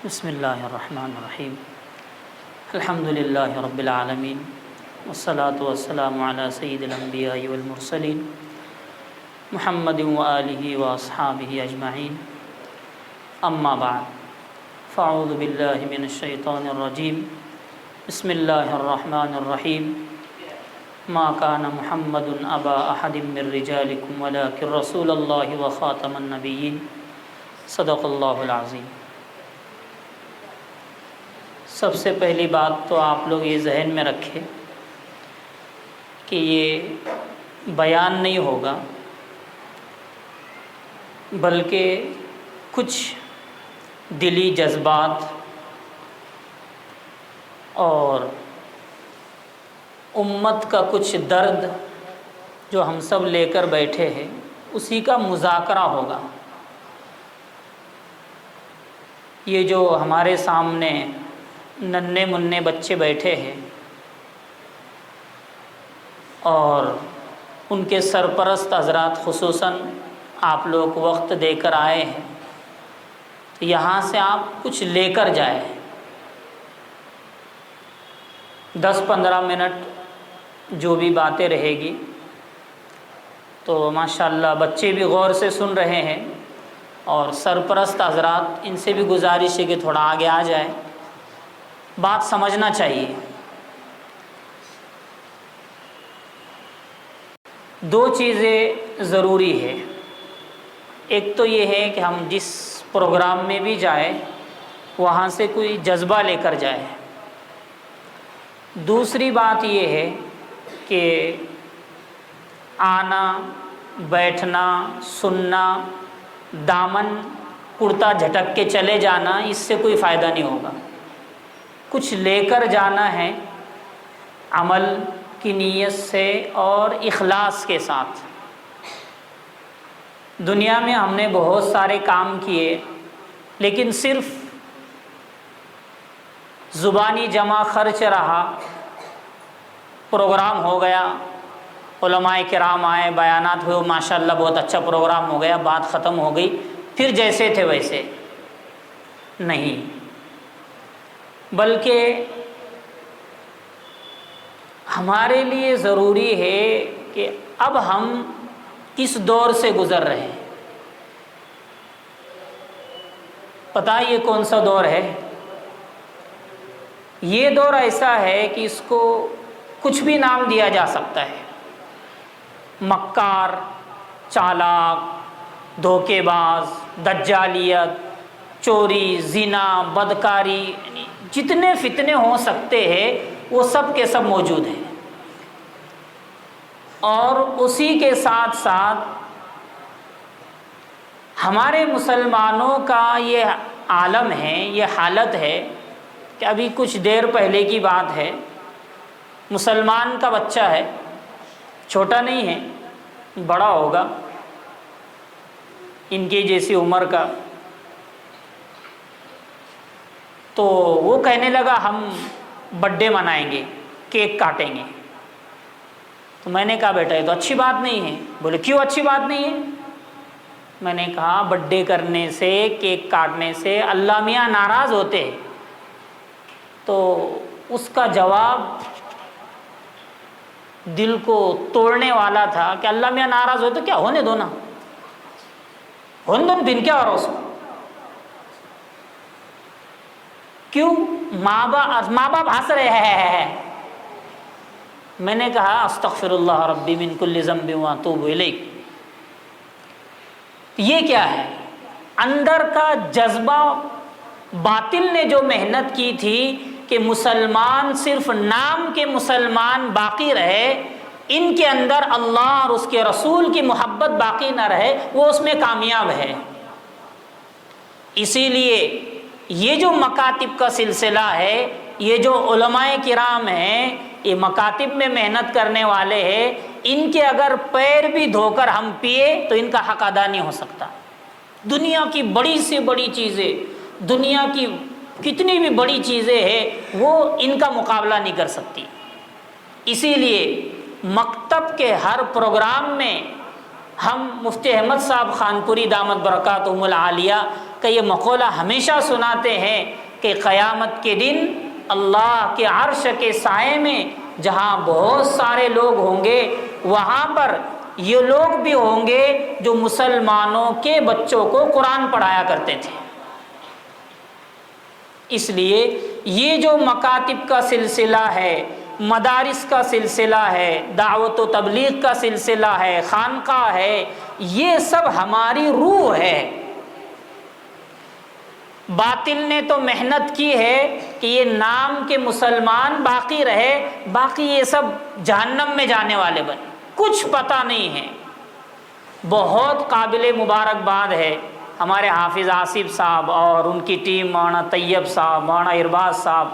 بسم اللہ الرحمن الرحیم الحمد للہ رب العالمین والصلاة والسلام علی سید الانبیاء والمرسلین محمد وآلہ واصحابہ اجمعین اما بعد فاعوذ باللہ من الشیطان الرجیم بسم اللہ الرحمن الرحیم ما کان محمد ابا احد من رجالکم ولکن رسول اللہ وخاتم النبیین صدق اللہ العظیم۔ سب سے پہلی بات تو آپ لوگ یہ ذہن میں رکھیں کہ یہ بیان نہیں ہوگا بلکہ کچھ دلی جذبات اور امت کا کچھ درد جو ہم سب لے کر بیٹھے ہیں اسی کا مذاکرہ ہوگا۔ یہ جو ہمارے سامنے ننھے منھے بچے بیٹھے ہیں اور ان کے سرپرست حضرات خصوصاً آپ لوگ وقت دے کر آئے ہیں، تو یہاں سے آپ کچھ لے کر جائیں۔ 10-15 منٹ جو بھی باتیں رہے گی تو ماشاءاللہ بچے بھی غور سے سن رہے ہیں اور سرپرست حضرات ان سے بھی گزارش ہے کہ تھوڑا آگے آ جائیں، بات سمجھنا چاہیے۔ 2 چیزیں ضروری ہے، ایک تو یہ ہے کہ ہم جس پروگرام میں بھی جائیں وہاں سے کوئی جذبہ لے کر جائیں۔ دوسری بات یہ ہے کہ آنا بیٹھنا سننا دامن کرتا جھٹک کے چلے جانا اس سے کوئی فائدہ نہیں ہوگا، کچھ لے کر جانا ہے عمل کی نیت سے اور اخلاص کے ساتھ۔ دنیا میں ہم نے بہت سارے کام کیے لیکن صرف زبانی جمع خرچ رہا، پروگرام ہو گیا، علماء کرام آئے، بیانات ہوئے، ماشاءاللہ بہت اچھا پروگرام ہو گیا، بات ختم ہو گئی، پھر جیسے تھے ویسے نہیں، بلکہ ہمارے لیے ضروری ہے کہ اب ہم کس دور سے گزر رہے ہیں۔ پتہ یہ کون سا دور ہے؟ یہ دور ایسا ہے کہ اس کو کچھ بھی نام دیا جا سکتا ہے، مکار، چالاک، دھوکے باز، دجالیت، چوری، زنا، بدکاری، یعنی جتنے فتنے ہو سکتے ہیں وہ سب کے سب موجود ہیں۔ اور اسی کے ساتھ ساتھ ہمارے مسلمانوں کا یہ عالم ہے، یہ حالت ہے کہ ابھی کچھ دیر پہلے کی بات ہے، مسلمان کا بچہ ہے، چھوٹا نہیں ہے، بڑا ہوگا ان کی جیسی عمر کا، تو وہ کہنے لگا ہم برتھ ڈے منائیں گے، کیک کاٹیں گے۔ تو میں نے کہا بیٹا یہ تو اچھی بات نہیں ہے۔ بولے کیوں اچھی بات نہیں ہے؟ میں نے کہا برتھ ڈے کرنے سے، کیک کاٹنے سے اللہ میاں ناراض ہوتے ہیں۔ تو اس کا جواب دل کو توڑنے والا تھا کہ اللہ میاں ناراض ہوتے تو کیا ہونے دو نا، ہونے دو، دن کیا ہو رہا اس کو، کیوں ماں باپ ہنس رہے ہیں۔ میں نے کہا استغفر اللہ ربی من کل ذنب واتوب الیہ۔ یہ کیا ہے؟ اندر کا جذبہ باطل نے جو محنت کی تھی کہ مسلمان صرف نام کے مسلمان باقی رہے، ان کے اندر اللہ اور اس کے رسول کی محبت باقی نہ رہے، وہ اس میں کامیاب ہے۔ اسی لیے یہ جو مکاتب کا سلسلہ ہے، یہ جو علماء کرام ہیں، یہ مکاتب میں محنت کرنے والے ہیں، ان کے اگر پیر بھی دھو کر ہم پیے تو ان کا حق ادا نہیں ہو سکتا۔ دنیا کی بڑی سے بڑی چیزیں، دنیا کی کتنی بھی بڑی چیزیں ہیں، وہ ان کا مقابلہ نہیں کر سکتی۔ اسی لیے مکتب کے ہر پروگرام میں ہم مفتی احمد صاحب خانپوری دامت برکاتہم العالیہ کا یہ مقولہ ہمیشہ سناتے ہیں کہ قیامت کے دن اللہ کے عرش کے سائے میں جہاں بہت سارے لوگ ہوں گے، وہاں پر یہ لوگ بھی ہوں گے جو مسلمانوں کے بچوں کو قرآن پڑھایا کرتے تھے۔ اس لیے یہ جو مکاتب کا سلسلہ ہے، مدارس کا سلسلہ ہے، دعوت و تبلیغ کا سلسلہ ہے، خانقاہ ہے، یہ سب ہماری روح ہے۔ باطل نے تو محنت کی ہے کہ یہ نام کے مسلمان باقی رہے، باقی یہ سب جہنم میں جانے والے بنے، کچھ پتہ نہیں ہے۔ بہت قابل مبارکباد ہے ہمارے حافظ آصف صاحب اور ان کی ٹیم، مولانا طیب صاحب، مولانا ارباز صاحب،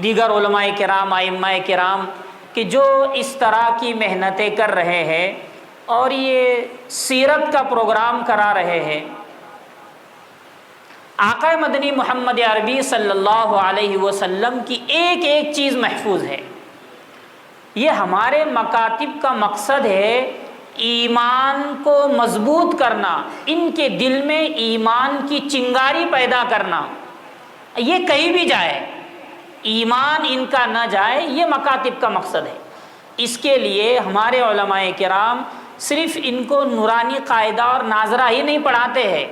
دیگر علماء کرام، ائمہ کرام، کہ جو اس طرح کی محنتیں کر رہے ہیں اور یہ سیرت کا پروگرام کرا رہے ہیں۔ آقا مدنی محمد عربی صلی اللہ علیہ وسلم کی ایک ایک چیز محفوظ ہے۔ یہ ہمارے مکاتب کا مقصد ہے ایمان کو مضبوط کرنا، ان کے دل میں ایمان کی چنگاری پیدا کرنا۔ یہ کہیں بھی جائے ایمان ان کا نہ جائے، یہ مکاتب کا مقصد ہے۔ اس کے لیے ہمارے علماء کرام صرف ان کو نورانی قاعدہ اور ناظرہ ہی نہیں پڑھاتے ہیں،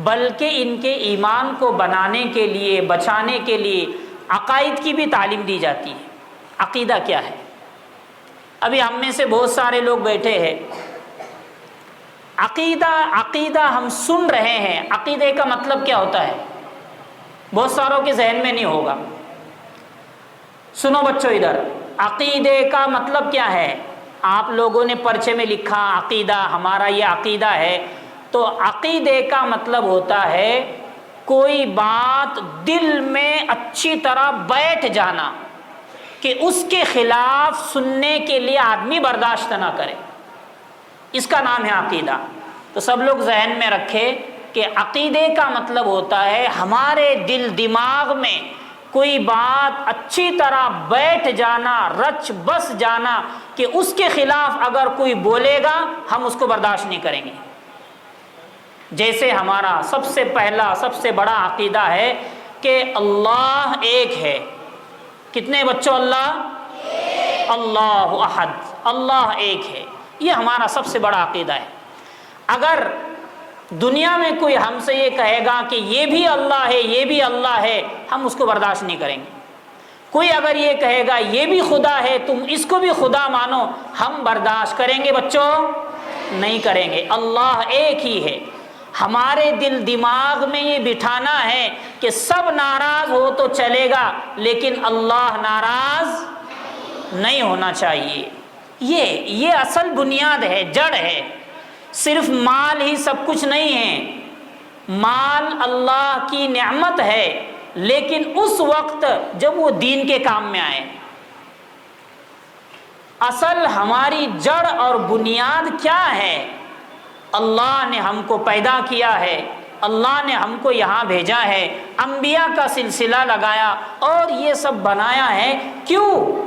بلکہ ان کے ایمان کو بنانے کے لیے، بچانے کے لیے عقائد کی بھی تعلیم دی جاتی ہے۔ عقیدہ کیا ہے؟ ابھی ہم میں سے بہت سارے لوگ بیٹھے ہیں، عقیدہ ہم سن رہے ہیں، عقیدے کا مطلب کیا ہوتا ہے بہت ساروں کے ذہن میں نہیں ہوگا۔ سنو بچوں ادھر، عقیدے کا مطلب کیا ہے؟ آپ لوگوں نے پرچے میں لکھا عقیدہ، ہمارا یہ عقیدہ ہے، تو عقیدے کا مطلب ہوتا ہے کوئی بات دل میں اچھی طرح بیٹھ جانا کہ اس کے خلاف سننے کے لیے آدمی برداشت نہ کرے، اس کا نام ہے عقیدہ۔ تو سب لوگ ذہن میں رکھے کہ عقیدے کا مطلب ہوتا ہے ہمارے دل دماغ میں کوئی بات اچھی طرح بیٹھ جانا، رچ بس جانا کہ اس کے خلاف اگر کوئی بولے گا ہم اس کو برداشت نہیں کریں گے۔ جیسے ہمارا سب سے پہلا، سب سے بڑا عقیدہ ہے کہ اللہ ایک ہے۔ کتنے بچوں؟ اللہ احد، اللہ ایک ہے، یہ ہمارا سب سے بڑا عقیدہ ہے۔ اگر دنیا میں کوئی ہم سے یہ کہے گا کہ یہ بھی اللہ ہے، یہ بھی اللہ ہے، ہم اس کو برداشت نہیں کریں گے۔ کوئی اگر یہ کہے گا یہ بھی خدا ہے، تم اس کو بھی خدا مانو، ہم برداشت کریں گے بچوں؟ نہیں کریں گے۔ اللہ ایک ہی ہے۔ ہمارے دل دماغ میں یہ بٹھانا ہے کہ سب ناراض ہو تو چلے گا لیکن اللہ ناراض نہیں ہونا چاہیے۔ یہ اصل بنیاد ہے، جڑ ہے۔ صرف مال ہی سب کچھ نہیں ہے، مال اللہ کی نعمت ہے، لیکن اس وقت جب وہ دین کے کام میں آئے۔ اصل ہماری جڑ اور بنیاد کیا ہے؟ اللہ نے ہم کو پیدا کیا ہے، اللہ نے ہم کو یہاں بھیجا ہے، انبیاء کا سلسلہ لگایا اور یہ سب بنایا ہے۔ کیوں؟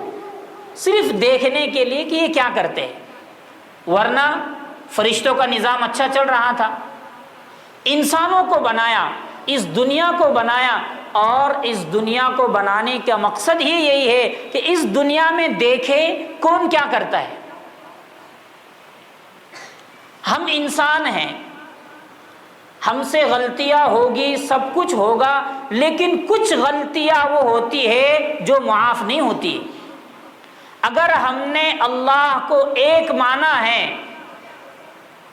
صرف دیکھنے کے لیے کہ یہ کیا کرتے ہیں، ورنہ فرشتوں کا نظام اچھا چل رہا تھا۔ انسانوں کو بنایا، اس دنیا کو بنایا، اور اس دنیا کو بنانے کا مقصد ہی یہی ہے کہ اس دنیا میں دیکھے کون کیا کرتا ہے۔ ہم انسان ہیں، ہم سے غلطیاں ہوگی، سب کچھ ہوگا، لیکن کچھ غلطیاں وہ ہوتی ہے جو معاف نہیں ہوتی۔ اگر ہم نے اللہ کو ایک مانا ہے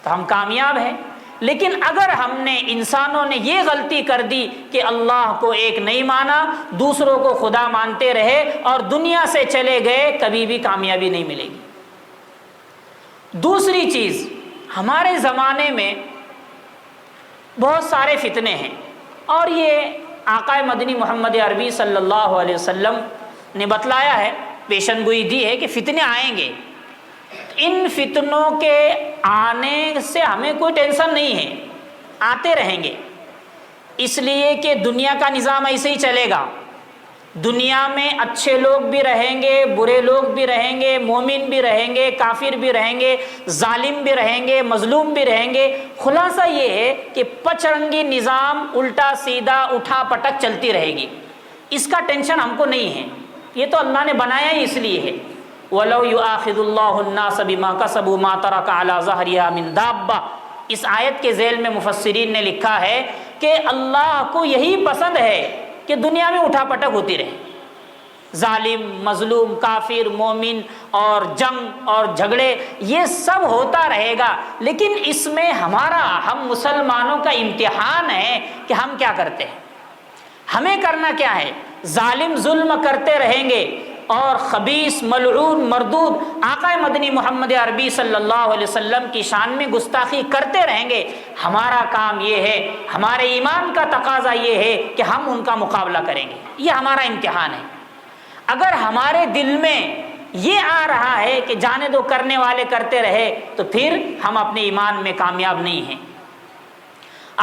تو ہم کامیاب ہیں، لیکن اگر ہم نے، انسانوں نے یہ غلطی کر دی کہ اللہ کو ایک نہیں مانا، دوسروں کو خدا مانتے رہے اور دنیا سے چلے گئے، کبھی بھی کامیابی نہیں ملے گی۔ دوسری چیز، ہمارے زمانے میں بہت سارے فتنے ہیں، اور یہ آقا مدنی محمد عربی صلی اللہ علیہ وسلم نے بتلایا ہے، پیشن گوئی دی ہے کہ فتنے آئیں گے۔ ان فتنوں کے آنے سے ہمیں کوئی ٹینشن نہیں ہے، آتے رہیں گے، اس لیے کہ دنیا کا نظام ایسے ہی چلے گا۔ دنیا میں اچھے لوگ بھی رہیں گے، برے لوگ بھی رہیں گے، مومن بھی رہیں گے، کافر بھی رہیں گے، ظالم بھی رہیں گے، مظلوم بھی رہیں گے۔ خلاصہ یہ ہے کہ پچرنگی نظام الٹا سیدھا اٹھا پٹک چلتی رہے گی، اس کا ٹینشن ہم کو نہیں ہے، یہ تو اللہ نے بنایا ہی اس لیے ہے۔ وَلَوْ يُؤَاخِذُ اللَّهُ النَّاسَ بِمَا كَسَبُوا مَا تَرَكَ عَلَى ظَهْرِهَا مِن دَابَّةٍ۔ اس آیت کے ذیل میں مفسرین نے لکھا ہے کہ اللہ کو یہی پسند ہے کہ دنیا میں اٹھا پٹک ہوتی رہے، ظالم، مظلوم، کافر، مومن اور جنگ اور جھگڑے یہ سب ہوتا رہے گا، لیکن اس میں ہم مسلمانوں کا امتحان ہے کہ ہم کیا کرتے ہیں، ہمیں کرنا کیا ہے۔ ظالم ظلم کرتے رہیں گے اور خبیث، ملعون، مردود آقا مدنی محمد عربی صلی اللہ علیہ وسلم کی شان میں گستاخی کرتے رہیں گے، ہمارا کام یہ ہے، ہمارے ایمان کا تقاضا یہ ہے کہ ہم ان کا مقابلہ کریں گے، یہ ہمارا امتحان ہے۔ اگر ہمارے دل میں یہ آ رہا ہے کہ جانے دو، کرنے والے کرتے رہے، تو پھر ہم اپنے ایمان میں کامیاب نہیں ہیں۔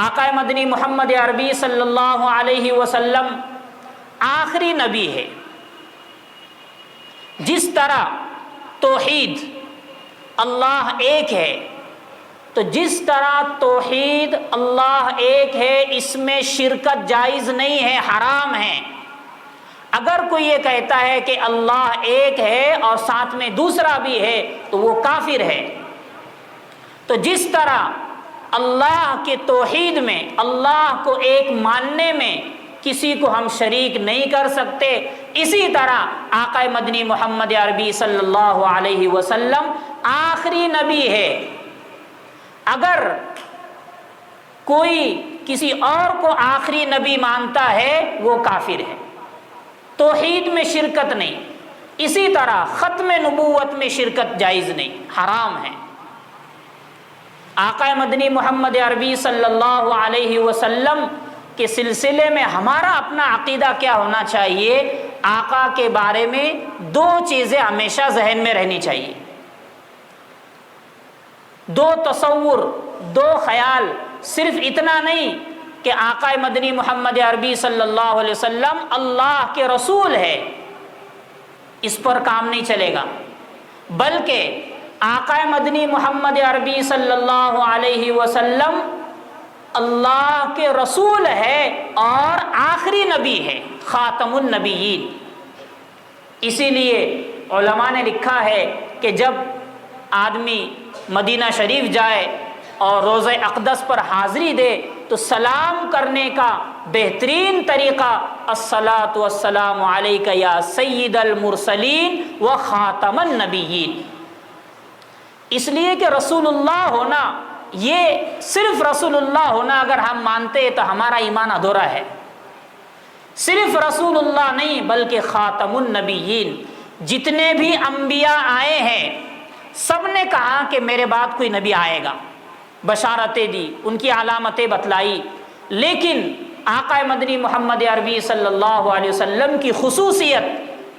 آقا مدنی محمد عربی صلی اللہ علیہ وسلم آخری نبی ہے۔ جس طرح توحید اللہ ایک ہے، تو جس طرح توحید اللہ ایک ہے، اس میں شرکت جائز نہیں ہے، حرام ہے۔ اگر کوئی یہ کہتا ہے کہ اللہ ایک ہے اور ساتھ میں دوسرا بھی ہے تو وہ کافر ہے۔ تو جس طرح اللہ کے توحید میں، اللہ کو ایک ماننے میں کسی کو ہم شریک نہیں کر سکتے، اسی طرح آقا مدنی محمد عربی صلی اللہ علیہ وسلم آخری نبی ہے۔ اگر کوئی کسی اور کو آخری نبی مانتا ہے وہ کافر ہے، توحید میں شرکت نہیں۔ اسی طرح ختم نبوت میں شرکت جائز نہیں، حرام ہے۔ آقا مدنی محمد عربی صلی اللہ علیہ وسلم کے سلسلے میں ہمارا اپنا عقیدہ کیا ہونا چاہیے؟ آقا کے بارے میں دو چیزیں ہمیشہ ذہن میں رہنی چاہیے، دو تصور، دو خیال۔ صرف اتنا نہیں کہ آقا مدنی محمد عربی صلی اللہ علیہ وسلم اللہ کے رسول ہے، اس پر کام نہیں چلے گا، بلکہ آقا مدنی محمد عربی صلی اللہ علیہ وسلم اللہ کے رسول ہے اور آخری نبی ہے، خاتم النبیین۔ اسی لیے علماء نے لکھا ہے کہ جب آدمی مدینہ شریف جائے اور روضہ اقدس پر حاضری دے تو سلام کرنے کا بہترین طریقہ الصلاۃ والسلام علیک یا سید المرسلین و خاتم النبیین۔ اس لیے کہ رسول اللہ ہونا، یہ صرف رسول اللہ ہونا اگر ہم مانتے تو ہمارا ایمان ادھورا ہے۔ صرف رسول اللہ نہیں بلکہ خاتم النبیین، جتنے بھی انبیاء آئے ہیں سب نے کہا کہ میرے بعد کوئی نبی آئے گا، بشارتیں دی، ان کی علامتیں بتلائی، لیکن آقا مدنی محمد عربی صلی اللہ علیہ وسلم کی خصوصیت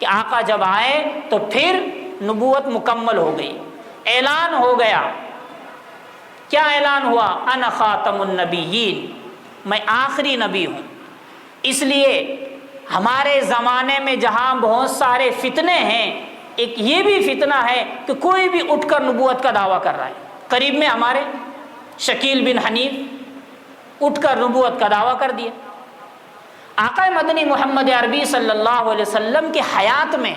کہ آقا جب آئے تو پھر نبوت مکمل ہو گئی، اعلان ہو گیا۔ کیا اعلان ہوا؟ انا خاتم النبیین، میں آخری نبی ہوں۔ اس لیے ہمارے زمانے میں جہاں بہت سارے فتنے ہیں، ایک یہ بھی فتنہ ہے کہ کوئی بھی اٹھ کر نبوت کا دعویٰ کر رہا ہے۔ قریب میں ہمارے شکیل بن حنیف اٹھ کر نبوت کا دعویٰ کر دیا۔ آقا مدنی محمد عربی صلی اللہ علیہ وسلم کی حیات میں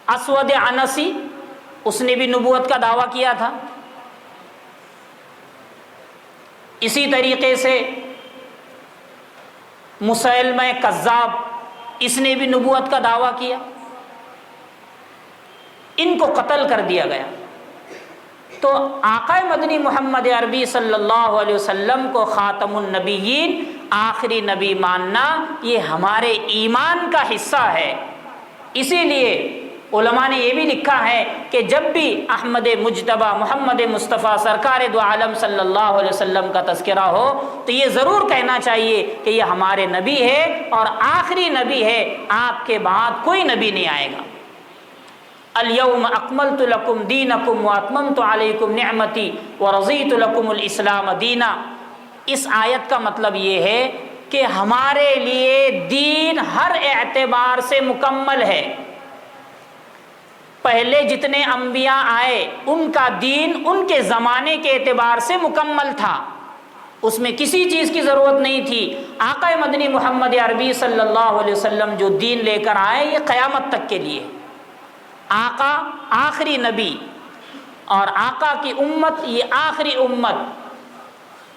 اسود عنسی، اس نے بھی نبوت کا دعویٰ کیا تھا۔ اسی طریقے سے مسیلمہ کذاب، اس نے بھی نبوت کا دعویٰ کیا، ان کو قتل کر دیا گیا۔ تو آقا مدنی محمد عربی صلی اللہ علیہ وسلم کو خاتم النبیین، آخری نبی ماننا یہ ہمارے ایمان کا حصہ ہے۔ اسی لیے علماء نے یہ بھی لکھا ہے کہ جب بھی احمد مجتبیٰ محمد مصطفیٰ سرکار دو عالم صلی اللہ علیہ وسلم کا تذکرہ ہو تو یہ ضرور کہنا چاہیے کہ یہ ہمارے نبی ہے اور آخری نبی ہے، آپ کے بعد کوئی نبی نہیں آئے گا۔ الیوم اکملت لکم دینکم واتممت علیکم نعمتی ورضیت لکم الاسلام دینا۔ اس آیت کا مطلب یہ ہے کہ ہمارے لیے دین ہر اعتبار سے مکمل ہے۔ پہلے جتنے انبیاء آئے ان کا دین ان کے زمانے کے اعتبار سے مکمل تھا، اس میں کسی چیز کی ضرورت نہیں تھی۔ آقا مدنی محمد عربی صلی اللہ علیہ وسلم جو دین لے کر آئے یہ قیامت تک کے لیے، آقا آخری نبی اور آقا کی امت یہ آخری امت،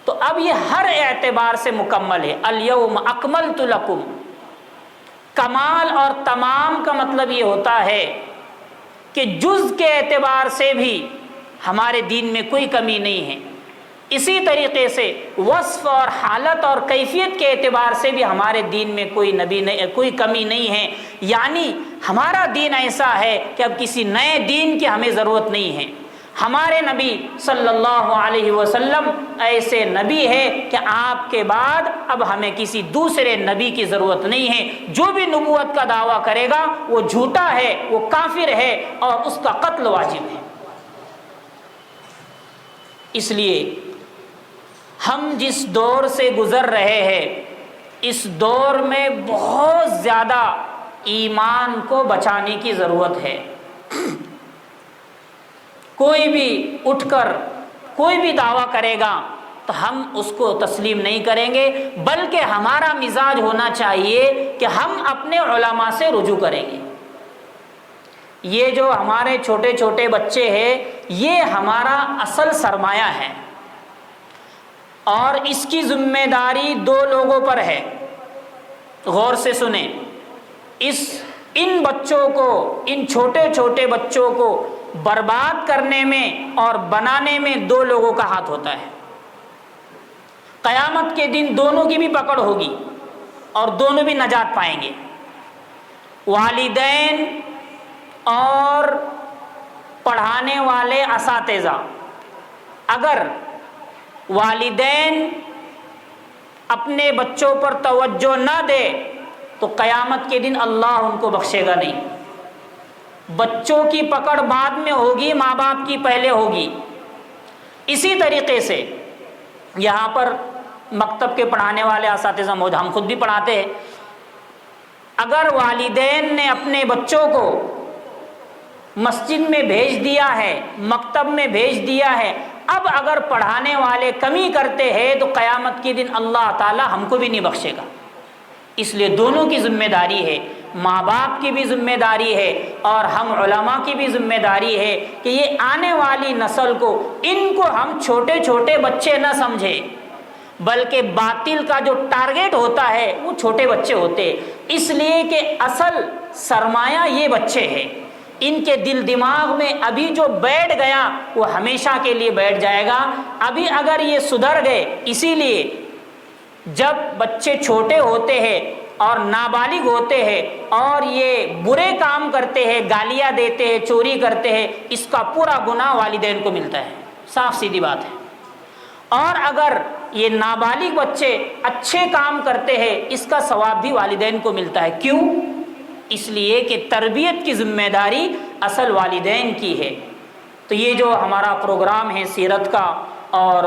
تو اب یہ ہر اعتبار سے مکمل ہے۔ الیوم اکملت لکم، کمال اور تمام کا مطلب یہ ہوتا ہے کہ جز کے اعتبار سے بھی ہمارے دین میں کوئی کمی نہیں ہے، اسی طریقے سے وصف اور حالت اور کیفیت کے اعتبار سے بھی ہمارے دین میں کوئی کمی نہیں ہے۔ یعنی ہمارا دین ایسا ہے کہ اب کسی نئے دین کی ہمیں ضرورت نہیں ہے۔ ہمارے نبی صلی اللہ علیہ وسلم ایسے نبی ہے کہ آپ کے بعد اب ہمیں کسی دوسرے نبی کی ضرورت نہیں ہے۔ جو بھی نبوت کا دعویٰ کرے گا وہ جھوٹا ہے، وہ کافر ہے اور اس کا قتل واجب ہے۔ اس لیے ہم جس دور سے گزر رہے ہیں اس دور میں بہت زیادہ ایمان کو بچانے کی ضرورت ہے۔ کوئی بھی اٹھ کر کوئی بھی دعویٰ کرے گا تو ہم اس کو تسلیم نہیں کریں گے، بلکہ ہمارا مزاج ہونا چاہیے کہ ہم اپنے علماء سے رجوع کریں گے۔ یہ جو ہمارے چھوٹے چھوٹے بچے ہیں یہ ہمارا اصل سرمایہ ہے، اور اس کی ذمہ داری دو لوگوں پر ہے۔ غور سے سنیں، ان بچوں کو، ان چھوٹے چھوٹے بچوں کو برباد کرنے میں اور بنانے میں دو لوگوں کا ہاتھ ہوتا ہے۔ قیامت کے دن دونوں کی بھی پکڑ ہوگی اور دونوں بھی نجات پائیں گے، والدین اور پڑھانے والے اساتذہ۔ اگر والدین اپنے بچوں پر توجہ نہ دے تو قیامت کے دن اللہ ان کو بخشے گا نہیں۔ بچوں کی پکڑ بعد میں ہوگی، ماں باپ کی پہلے ہوگی۔ اسی طریقے سے یہاں پر مکتب کے پڑھانے والے اساتذہ موجود، ہم خود بھی پڑھاتے ہیں۔ اگر والدین نے اپنے بچوں کو مسجد میں بھیج دیا ہے، مکتب میں بھیج دیا ہے، اب اگر پڑھانے والے کمی کرتے ہیں تو قیامت کے دن اللہ تعالی ہم کو بھی نہیں بخشے گا۔ اس لیے دونوں کی ذمہ داری ہے، ماں باپ کی بھی ذمہ داری ہے اور ہم علماء کی بھی ذمہ داری ہے کہ یہ آنے والی نسل کو، ان کو ہم چھوٹے چھوٹے بچے نہ سمجھیں، بلکہ باطل کا جو ٹارگیٹ ہوتا ہے وہ چھوٹے بچے ہوتے ہیں، اس لیے کہ اصل سرمایہ یہ بچے ہیں۔ ان کے دل دماغ میں ابھی جو بیٹھ گیا وہ ہمیشہ کے لیے بیٹھ جائے گا۔ ابھی اگر یہ سدھر گئے، اسی لیے جب بچے چھوٹے ہوتے ہیں اور نابالغ ہوتے ہیں اور یہ برے کام کرتے ہیں، گالیاں دیتے ہیں، چوری کرتے ہیں، اس کا پورا گناہ والدین کو ملتا ہے، صاف سیدھی بات ہے۔ اور اگر یہ نابالغ بچے اچھے کام کرتے ہیں اس کا ثواب بھی والدین کو ملتا ہے۔ کیوں؟ اس لیے کہ تربیت کی ذمہ داری اصل والدین کی ہے۔ تو یہ جو ہمارا پروگرام ہے سیرت کا اور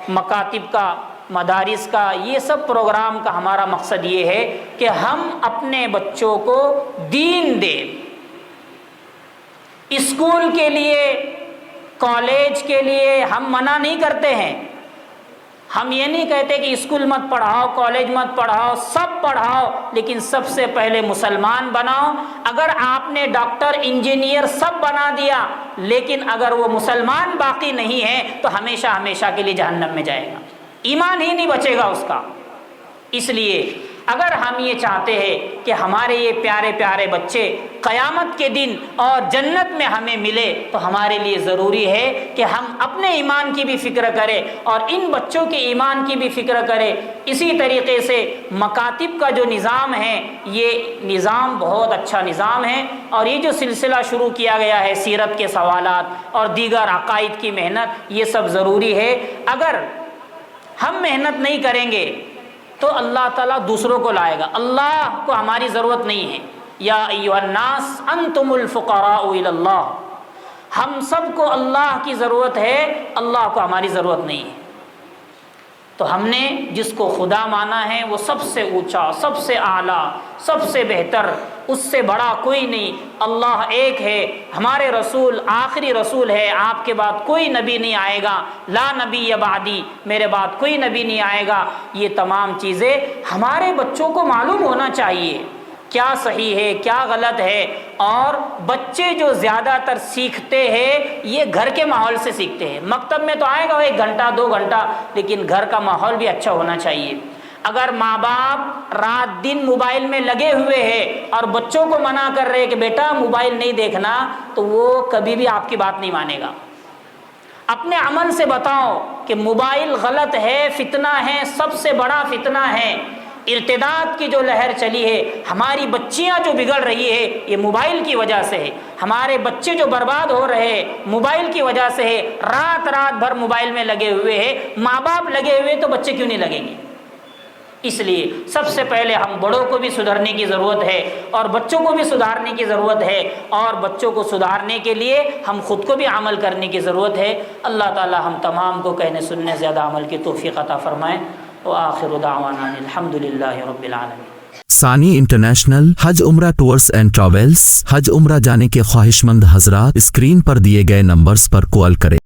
مکاتب کا، مدارس کا، یہ سب پروگرام کا ہمارا مقصد یہ ہے کہ ہم اپنے بچوں کو دین دیں۔ اسکول کے لیے، کالج کے لیے ہم منع نہیں کرتے ہیں، ہم یہ نہیں کہتے کہ اسکول مت پڑھاؤ، کالج مت پڑھاؤ، سب پڑھاؤ، لیکن سب سے پہلے مسلمان بناؤ۔ اگر آپ نے ڈاکٹر، انجینئر سب بنا دیا لیکن اگر وہ مسلمان باقی نہیں ہے تو ہمیشہ ہمیشہ کے لیے جہنم میں جائے گا، ایمان ہی نہیں بچے گا اس کا۔ اس لیے اگر ہم یہ چاہتے ہیں کہ ہمارے یہ پیارے پیارے بچے قیامت کے دن اور جنت میں ہمیں ملے تو ہمارے لیے ضروری ہے کہ ہم اپنے ایمان کی بھی فکر کریں اور ان بچوں کے ایمان کی بھی فکر کریں۔ اسی طریقے سے مکاتب کا جو نظام ہے یہ نظام بہت اچھا نظام ہے، اور یہ جو سلسلہ شروع کیا گیا ہے سیرت کے سوالات اور دیگر عقائد کی محنت، یہ سب ضروری ہے۔ اگر ہم محنت نہیں کریں گے تو اللہ تعالیٰ دوسروں کو لائے گا، اللہ کو ہماری ضرورت نہیں ہے۔ یا ایھا الناس انتم الفقراء الی اللہ، ہم سب کو اللہ کی ضرورت ہے، اللہ کو ہماری ضرورت نہیں ہے۔ تو ہم نے جس کو خدا مانا ہے وہ سب سے اونچا، سب سے اعلیٰ، سب سے بہتر، اس سے بڑا کوئی نہیں، اللہ ایک ہے، ہمارے رسول آخری رسول ہے، آپ کے بعد کوئی نبی نہیں آئے گا، لا نبی بعدی، میرے بعد کوئی نبی نہیں آئے گا۔ یہ تمام چیزیں ہمارے بچوں کو معلوم ہونا چاہیے، کیا صحیح ہے کیا غلط ہے۔ اور بچے جو زیادہ تر سیکھتے ہیں یہ گھر کے ماحول سے سیکھتے ہیں۔ مکتب میں تو آئے گا 1 گھنٹہ 2 گھنٹہ، لیکن گھر کا ماحول بھی اچھا ہونا چاہیے۔ اگر ماں باپ رات دن موبائل میں لگے ہوئے ہیں اور بچوں کو منع کر رہے کہ بیٹا موبائل نہیں دیکھنا، تو وہ کبھی بھی آپ کی بات نہیں مانے گا۔ اپنے عمل سے بتاؤ کہ موبائل غلط ہے، فتنہ ہے، سب سے بڑا فتنہ ہے۔ ارتداد کی جو لہر چلی ہے، ہماری بچیاں جو بگڑ رہی ہے یہ موبائل کی وجہ سے ہے، ہمارے بچے جو برباد ہو رہے ہیں موبائل کی وجہ سے ہے۔ رات بھر موبائل میں لگے ہوئے ہیں، ماں باپ لگے ہوئے تو بچے کیوں نہیں لگیں گے؟ اس لیے سب سے پہلے ہم بڑوں کو بھی سدھرنے کی ضرورت ہے اور بچوں کو بھی سدھارنے کی ضرورت ہے، اور بچوں کو سدھارنے کے لیے ہم خود کو بھی عمل کرنے کی ضرورت ہے۔ اللہ تعالی ہم تمام کو کہنے سننے زیادہ عمل کی توفیق عطا فرمائیں۔ وآخر دعوانا الحمدللہ رب العالمین۔ ثانی انٹرنیشنل حج عمرہ ٹورز اینڈ ٹریولز۔ حج عمرہ جانے کے خواہش مند حضرات اسکرین پر دیے گئے نمبرز پر کال کریں۔